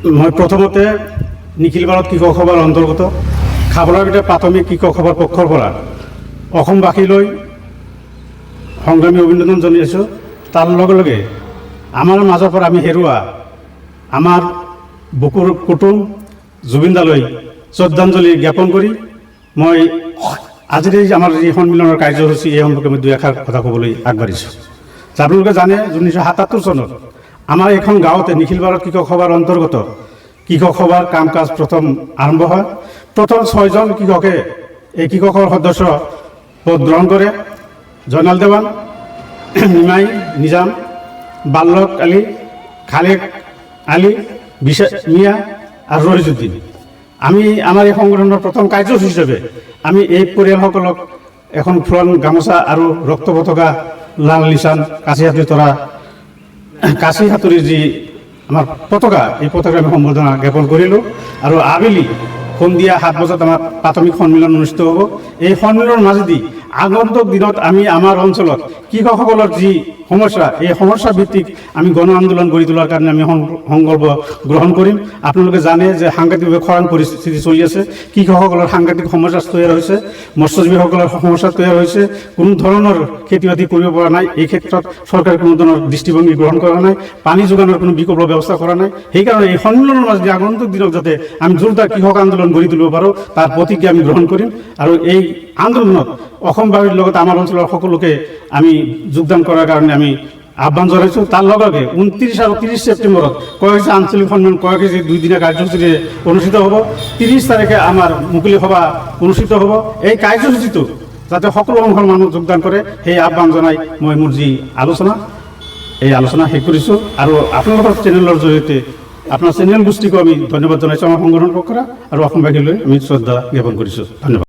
মই প্ৰথমতে নিখিল ভাৰত কৃষক সভাৰ অন্তৰ্গত খাবলাবিটা প্ৰাথমিক কৃষক সভাৰ পক্ষৰ পৰা অসমবাসীলৈ সংগ্ৰামী অভিনন্দন জনাইছোঁ। তাৰ লগে লগে আমাৰ মাজৰ পৰা আমি হেৰুৱা আমাৰ বুকুৰ কুটুম জুবিনদালৈ শ্ৰদ্ধাঞ্জলি জ্ঞাপন কৰি মই আজিৰ এই আমাৰ যি সন্মিলনৰ কাৰ্যসূচী এই সম্পৰ্কে মই দুই এষাৰ কথা ক'বলৈ আগবাঢ়িছোঁ। আপোনালোকে জানে 1977 চনত আমাৰ এখন গাঁৱতে নিখিল ভাৰত কৃষক সভাৰ অন্তৰ্গত কৃষক সভাৰ কাম কাজ প্ৰথম আৰম্ভ হয়। প্ৰথম 6জন কৃষকে এই কৃষকৰ সদস্য পদ গ্ৰহণ কৰে। জয়নাল দেৱান, নিমাই নিজাম, বাল্লক আলী, খালেক আলী, মিয়া আৰু ৰহিজুদ্দিন। আমি আমাৰ এই সংগঠনৰ প্ৰথম কাৰ্যসূচী হিচাপে আমি এই পৰিয়ালসকলক এখন ফুলান গামোচা আৰু ৰক্ত পতাকা, লাল নিচান, কাঁচি হাতুৰীৰ যি আমাৰ পতাকা, এই পতাকা আমি সম্বৰ্ধনা জ্ঞাপন কৰিলোঁ। আৰু আবেলি সন্ধিয়া 7 বজাত আমাৰ প্ৰাথমিক সন্মিলন অনুষ্ঠিত হ'ব। এই সন্মিলনৰ মাজেদি আগন্তুক দিনত আমি আমাৰ অঞ্চলত কৃষকসকলৰ যি সমস্যা, এই সমস্যা ভিত্তিক আমি গণ আন্দোলন গঢ়ি তোলাৰ কাৰণে আমি সংকল্প গ্ৰহণ কৰিম। আপোনালোকে জানে যে সাংঘাতিকভাৱে খৰাং পৰিস্থিতি চলি আছে, কৃষকসকলৰ সাংঘাতিক সমস্যা তৈয়াৰ হৈছে, মৎস্যজীৱীসকলৰ সমস্যা তৈয়াৰ হৈছে, কোনো ধৰণৰ খেতি বাতি কৰিব পৰা নাই। এই ক্ষেত্ৰত চৰকাৰে কোনো ধৰণৰ দৃষ্টিভংগী গ্ৰহণ কৰা নাই, পানী যোগানৰ কোনো বিকল্প ব্যৱস্থা কৰা নাই। সেইকাৰণে এই সন্মিলনৰ মাজেদি আগন্তুক দিনত যাতে আমি জোৰদাৰ কৃষক আন্দোলন গঢ়ি তুলিব পাৰোঁ, তাৰ প্ৰতিজ্ঞা আমি গ্ৰহণ কৰিম। আৰু এই আন্দোলনত অসমবাসীৰ লগতে আমাৰ অঞ্চলৰ সকলোকে আমি যোগদান কৰাৰ কাৰণে আমি আহ্বান জনাইছোঁ। তাৰ লগে লগে 29 আৰু 30 ছেপ্টেম্বৰত কয়কেজি আঞ্চলিক সন্মিলন, কয়কেজি 2 দিনীয়া কাৰ্যসূচীৰে অনুষ্ঠিত হ'ব। 30 তাৰিখে আমাৰ মুকলি সভা অনুষ্ঠিত হ'ব। এই কাৰ্যসূচীটো যাতে সকলো অংশৰ মানুহ যোগদান কৰে, সেই আহ্বান জনাই মই মোৰ যি আলোচনা শেষ কৰিছোঁ। আৰু আপোনালোকৰ চেনেলৰ জৰিয়তে আপোনাৰ চেনেল গোষ্ঠীকো আমি ধন্যবাদ জনাইছোঁ আমাৰ সংগঠনৰ পক্ষৰ, আৰু অসমবাসীলৈ আমি শ্ৰদ্ধা জ্ঞাপন কৰিছোঁ। ধন্যবাদ।